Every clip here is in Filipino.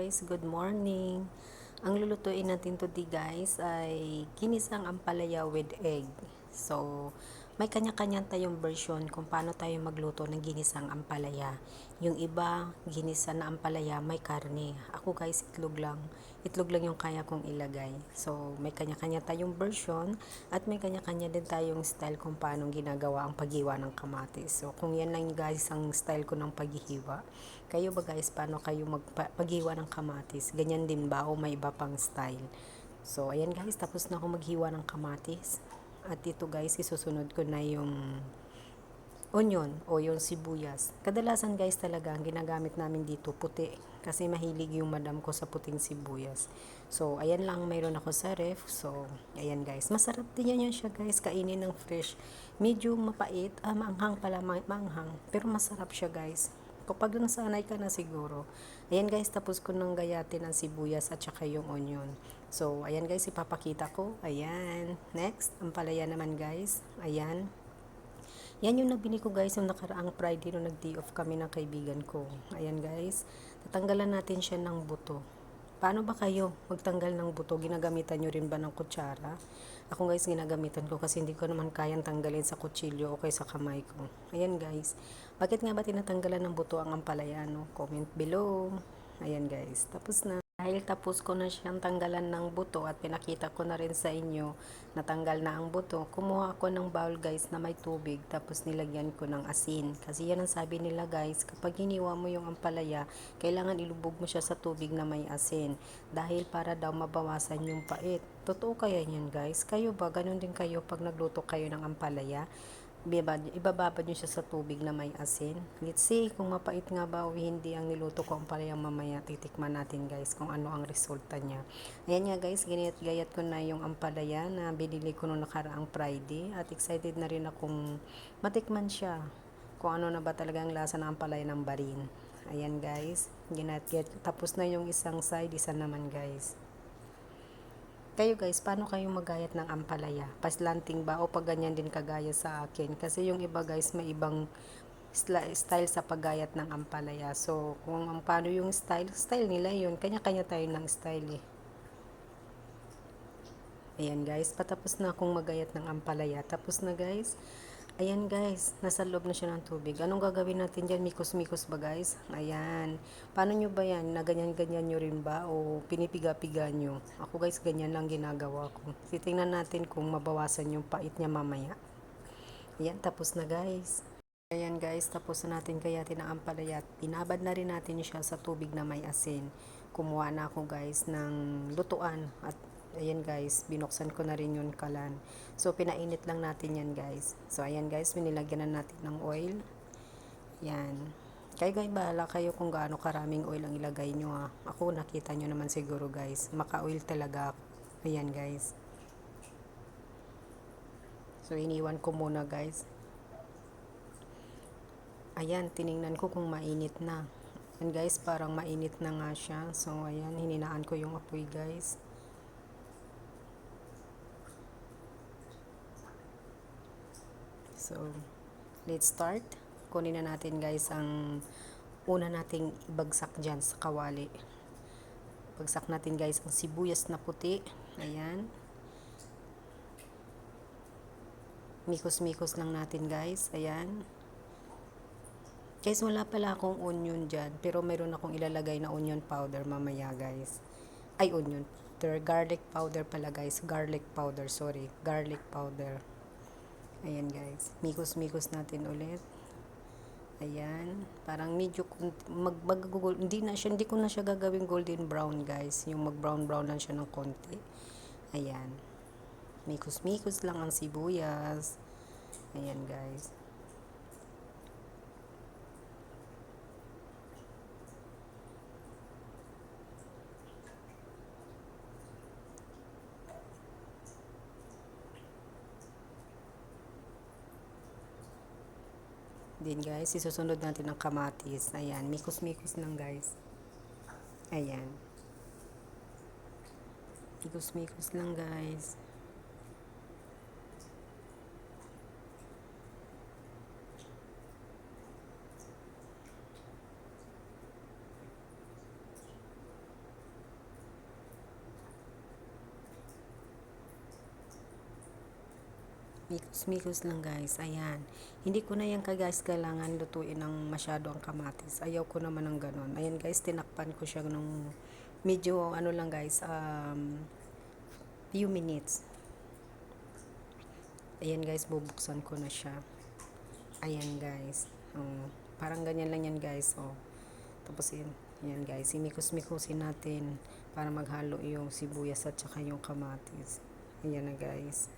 Guys, good morning. Ang lulutuin natin today guys ay ginisang ampalaya with egg. So, may kanya-kanya tayong version kung paano tayo magluto ng ginisang ampalaya. Yung iba, ginisa na ampalaya may karne. Ako guys, itlog lang. Itlog lang yung kaya kong ilagay. So, may kanya-kanya tayong version at may kanya-kanya din tayong style kung paano ginagawa ang paghiwa ng kamatis. So, kung yan lang guys ang style ko ng paghihiwa, kayo ba guys, paano kayo magpaghiwa ng kamatis? Ganyan din ba o may iba pang style? So, ayan guys, tapos na ako maghiwa ng kamatis. At ito guys, isusunod ko na yung onion o yung sibuyas. Kadalasan guys talaga, ang ginagamit namin dito puti. Kasi mahilig yung madam ko sa puting sibuyas. So, ayan lang mayroon ako sa ref. So, ayan guys. Masarap din yan siya guys, kainin ng fresh. Medyo mapait, maanghang pala, maanghang. Pero masarap siya guys. Kapag nasanay ka na siguro. Ayan guys, tapos ko nang gayatin ang sibuyas at saka yung onion. So, ayan guys, ipapakita ko. Ayan. Next, ang palaya naman guys. Ayan. Yan yung nabili ko guys, yung nakaraang Friday nung nag-day off kami ng kaibigan ko. Ayan guys, tatanggalan natin siya ng buto. Paano ba kayo magtanggal ng buto? Ginagamitan nyo rin ba ng kutsara? Ako guys, ginagamitan ko kasi hindi ko naman kayang tanggalin sa kutsilyo o kaya sa kamay ko. Ayan guys, bakit nga ba tinatanggalan ng buto ang ampalaya? No? Comment below. Ayan guys, tapos na. Dahil tapos ko na siyang tanggalan ng buto at pinakita ko na rin sa inyo natanggal na ang buto, kumuha ako ng bowl guys na may tubig tapos nilagyan ko ng asin. Kasi yan ang sabi nila guys, kapag hiniwa mo yung ampalaya, kailangan ilubog mo siya sa tubig na may asin. Dahil para daw mabawasan yung pait. Totoo kaya yan guys? Kayo ba? Ganun din kayo pag nagluto kayo ng ampalaya? Ibababad nyo siya sa tubig na may asin. Let's see kung mapait nga ba o hindi ang niluto ko ang palayang mamaya. Titikman natin guys kung ano ang resulta niya. Ayan nga guys, ginayat-gayat ko na yung ampalaya na binili ko noong nakaraang Friday. At excited na rin akong matikman siya. Kung ano na ba talaga ang lasa ng ampalaya ng barin. Ayan guys, ginayat-gayat. Tapos na yung isang side, isa naman guys. Kayo guys, paano kayo magayat ng ampalaya? Paslanting ba o pag ganyan din kagaya sa akin? Kasi yung iba guys, may ibang style sa paggayat ng ampalaya. So, kung paano yung style nila yun. Kanya-kanya tayo ng style eh. Ayan guys, patapos na akong magayat ng ampalaya. Tapos na guys. Ayan guys, nasa loob na siya ng tubig. Anong gagawin natin dyan? Mikos-mikos ba guys? Ayan. Paano nyo ba yan? Na ganyan-ganyan nyo rin ba? O pinipiga-piga nyo? Ako guys, ganyan lang ginagawa ko. Titingnan natin kung mabawasan yung pait niya mamaya. Ayan, tapos na guys. Ayan guys, tapos na natin gayatin ang ampalaya. Binabad na rin natin siya sa tubig na may asin. Kumuha na ako guys ng lutuan. At ayan guys, binuksan ko na rin yung kalan. So, pinainit lang natin yan guys. So, ayan guys, binilagyan na natin ng oil. Yan. Kayo guys, bahala kayo kung gaano karaming oil ang ilagay nyo ha. Ako, nakita nyo naman siguro guys. Maka-oil talaga ako. Ayan guys. So, iniwan ko muna guys. Ayan, tiningnan ko kung mainit na. And guys, parang mainit na nga siya. So, ayan, hininaan ko yung apoy guys. So, let's start. Kunin na natin guys ang una nating ibagsak dyan sa kawali. Bagsak natin guys ang sibuyas na puti. Ayan. Mikos-mikos lang natin guys. Ayan. Guys, wala pala akong onion dyan. Pero meron akong ilalagay na onion powder mamaya guys. Ay, onion powder. Garlic powder pala guys. Garlic powder, sorry. Garlic powder. Ayan guys. Mikos-mikos natin ulit. Ayan. Parang medyo hindi ko na siya gagawing golden brown guys. Yung mag brown brown lang siya ng konti. Ayan. Mikos-mikos lang ang sibuyas. Ayan guys. Then guys, isusunod natin ang kamatis. Ayan, mikos-mikos lang guys. Ayan. Mikos-mikos lang guys. Mikos-mikos lang guys, ayan. Hindi ko na yan guys kailangan lutuin ng masyado ang kamatis. Ayaw ko naman ng ganon. Ayan guys, tinakpan ko siya nung medyo ano lang guys, few minutes. Ayan guys, bubuksan ko na siya. Ayan guys. Oh, parang ganyan lang yan guys. Oh. Tapos yan guys, imikos-mikosin natin para maghalo yung sibuyas at saka yung kamatis. Ayan na guys.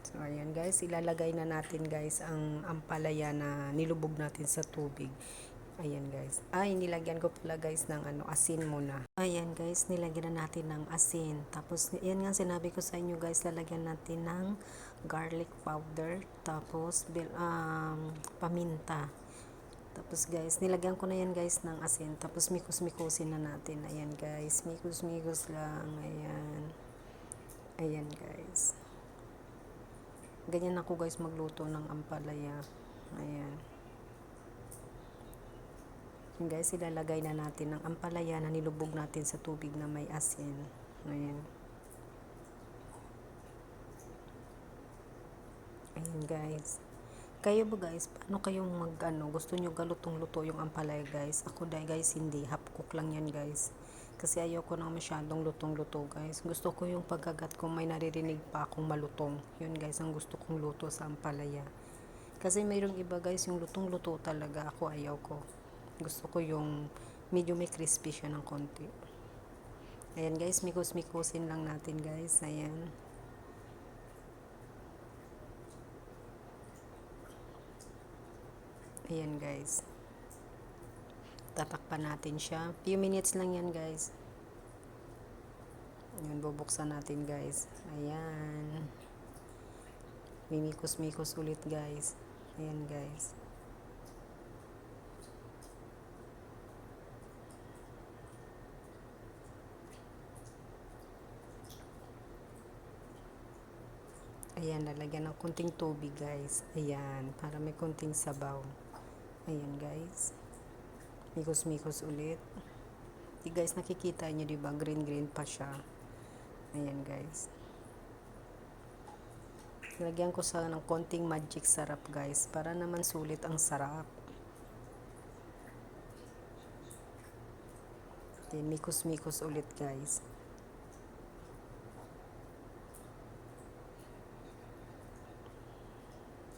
So, ayan guys, ilalagay na natin guys ang ampalaya na nilubog natin sa tubig. Ayan guys. Ay, nilagyan ko pala guys ng asin muna. Ayan guys, nilagyan na natin ng asin. Tapos, yan nga sinabi ko sa inyo guys, lalagyan natin ng garlic powder. Tapos, paminta. Tapos guys, nilagyan ko na yan guys ng asin. Tapos, mikos-mikosin na natin. Ayan guys, mikos-mikos lang. Ayan. Ayan guys. Ganyan ako guys magluto ng ampalaya. Ayan. Yung guys, ilalagay na natin ang ampalaya na nilubog natin sa tubig na may asin. Ayan. Ayan guys. Kayo ba guys, paano kayong gusto nyo galutong-luto yung ampalaya guys? Ako dahil guys, hindi. Half cook lang yan guys. Kasi ayoko na masyadong lutong-luto guys. Gusto ko yung pagkagat kung may naririnig pa akong malutong. Yun guys, ang gusto kong luto sa ampalaya. Kasi mayroong iba guys, yung lutong-luto talaga. Ako ayaw ko. Gusto ko yung medyo may crispy siya ng konti. Ayan guys, mikos-mikosin lang natin guys. Ayan. Ayan guys. Tatakpan natin siya. Few minutes lang yan guys. Ayan, bubuksan natin guys. Ayan. Mimikos-mikos ulit guys. Ayan guys. Ayan, lalagyan ng kunting tubig guys. Ayan, para may kunting sabaw. Ayan guys. Mikos-mikos ulit. Di guys, nakikita nyo diba? Green-green pa siya. Ayan guys. Lagyan ko sa ng konting magic sarap guys. Para naman sulit ang sarap. Then, mikos-mikos ulit guys.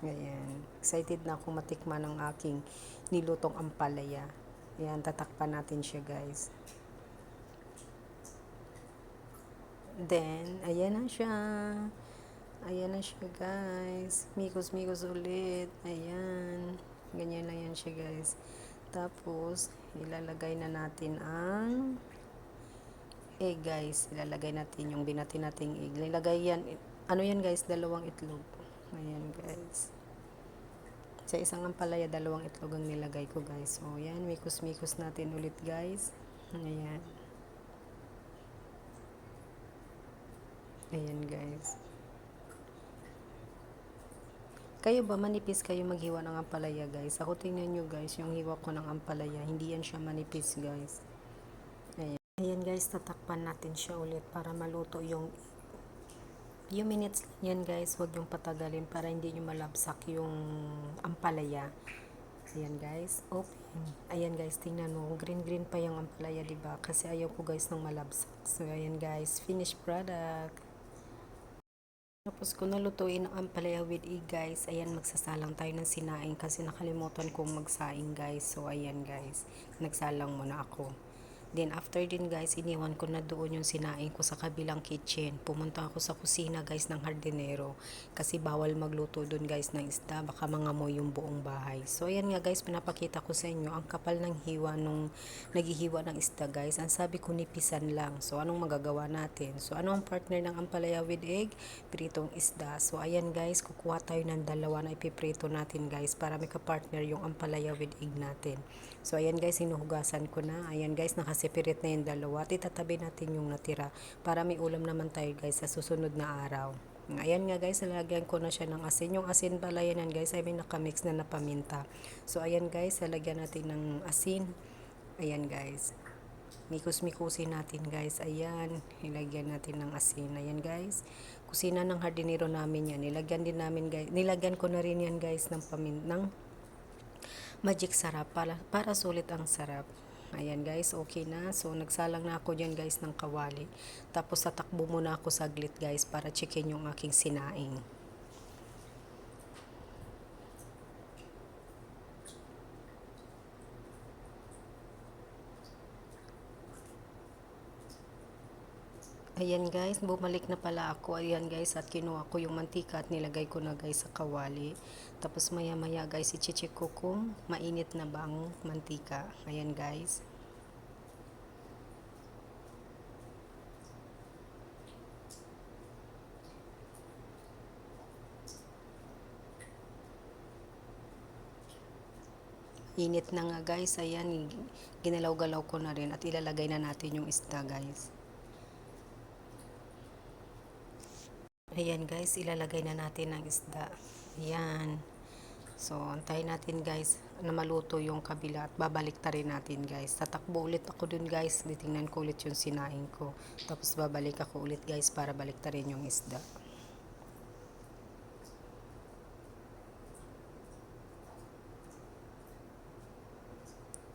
Ayan. Excited na ako matikman ng aking nilutong ampalaya. Ayan, tatakpan natin siya guys. Then, ayan na siya. Ayan na siya guys. Mikos-mikos ulit. Ayan. Ganyan lang yan siya guys. Tapos, ilalagay na natin ang egg guys. Ilalagay natin yung binati nating egg. Ilalagay yan. Ano yan guys? Dalawang itlog. Ayan guys. Sa isang ampalaya, dalawang itlog ang nilagay ko guys. So, yan. Mikos-mikos natin ulit guys. Ayan. Ayan guys. Kayo ba manipis kayo maghiwa ng ampalaya guys? Ako tingnan nyo guys, yung hiwa ko ng ampalaya, hindi yan siya manipis guys. Ayan. Ayan guys, tatakpan natin siya ulit para maluto yung few minutes yan guys. Huwag yung patagalin para hindi nyo malabsak yung ampalaya. Ayan guys, open. Ayan guys, tingnan mo, green pa yung ampalaya, diba? Kasi ayaw ko guys ng malabsak. So ayan guys, finished product. Tapos kung nalutuin ang ampalaya with egg guys, ayan magsasalang tayo ng sinaing kasi nakalimutan kong magsaing guys. So ayan guys, nagsalang muna ako. Then after din guys, iniwan ko na doon yung sinaing ko sa kabilang kitchen. Pumunta ako sa kusina guys ng hardinero kasi bawal magluto doon guys ng isda, baka mangamoy yung buong bahay. So ayan nga guys, pinapakita ko sa inyo ang kapal ng hiwa nung naghihiwa ng isda guys. Ang sabi ko nipisan lang. So anong magagawa natin? So ano ang partner ng ampalaya with egg? Pritong isda. So ayan guys, kukuha tayo ng dalawa na ipiprito natin guys para may kapartner yung ampalaya with egg natin. So ayan guys, hinuhugasan ko na. Ayan guys, nakaseparate na yung dalawa. At itatabi natin yung natira para may ulam naman tayo guys sa susunod na araw. Ayan nga guys, lalagyan ko na siya ng asin. Yung asin pala yan guys, ay may nakamix na paminta. So ayan guys, lalagyan natin ng asin. Ayan guys. Mikus-mikusin natin guys. Ayan, ilagyan natin ng asin. Ayan guys. Kusina ng hardinero namin yan. Nilagyan din namin guys. Nilagyan ko na rin yan guys ng magic sarap para sulit ang sarap. Ayan guys, okay na. So nagsalang na ako dyan guys ng kawali. Tapos tatakbo muna ako saglit guys para checkin yung aking sinaing. Ayan guys, bumalik na pala ako. Ayan guys, at kinuha ko yung mantika at nilagay ko na guys sa kawali. Tapos maya maya guys, i-check ko kung mainit na ba ang mantika. Ayan guys. Init na nga guys, ayan, ginalaw-galaw ko na rin at ilalagay na natin yung isda guys. Ayan guys, ilalagay na natin ang isda. Ayan. So, antayin natin guys na maluto yung kabila at babalik ta rin natin guys. Tatakbo ulit ako dun guys, titingnan ko ulit yung sinaing ko. Tapos babalik ako ulit guys para balik ta rin yung isda.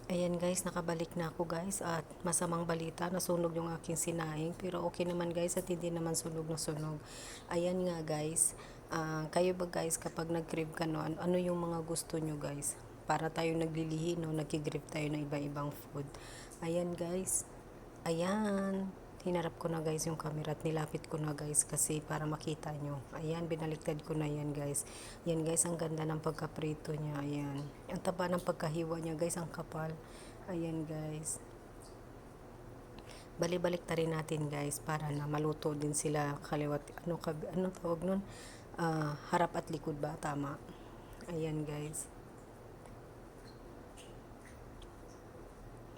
Ayan guys, nakabalik na ako guys at masamang balita, nasunog yung aking sinaing pero okay naman guys at hindi naman sunog na sunog. Ayan nga guys, kayo ba guys kapag nag-crave ka no, ano yung mga gusto nyo guys? Para tayo naglilihi no, nag-crave tayo ng iba-ibang food. Ayan guys, ayan. Hinarap ko na guys yung camera at nilapit ko na guys kasi para makita nyo. Ayan, binaliktad ko na yan guys. Yan guys, ang ganda ng pagkaprito niya. Ayan. Ang taba ng pagkahiwa niya guys, ang kapal. Ayan guys. Bali-balik ta rin natin guys para na maluto din sila kaliwat. Ano tawag nun? Harap at likod ba? Tama. Ayan guys.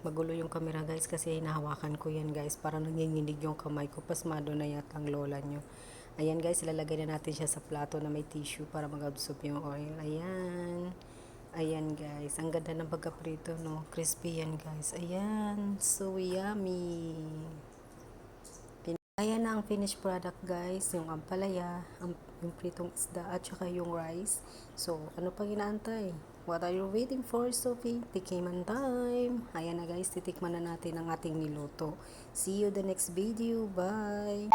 Magulo yung camera guys kasi hinahawakan ko yan guys para nanginginig yung kamay ko. Pasmado na yata ang lola nyo. Ayan guys, ilalagay na natin siya sa plato na may tissue para mag-absorb yung oil. Ayan. Ayan guys, ang ganda ng pagkaprito no. Crispy yan guys. Ayan, so yummy. Ayan na ang finished product guys, yung ampalaya, yung pritong isda at saka yung rice. So, ano pang inaantay? What are you waiting for, Sophie? Tikiman time! Ayan na guys, titikman na natin ang ating niluto. See you the next video. Bye!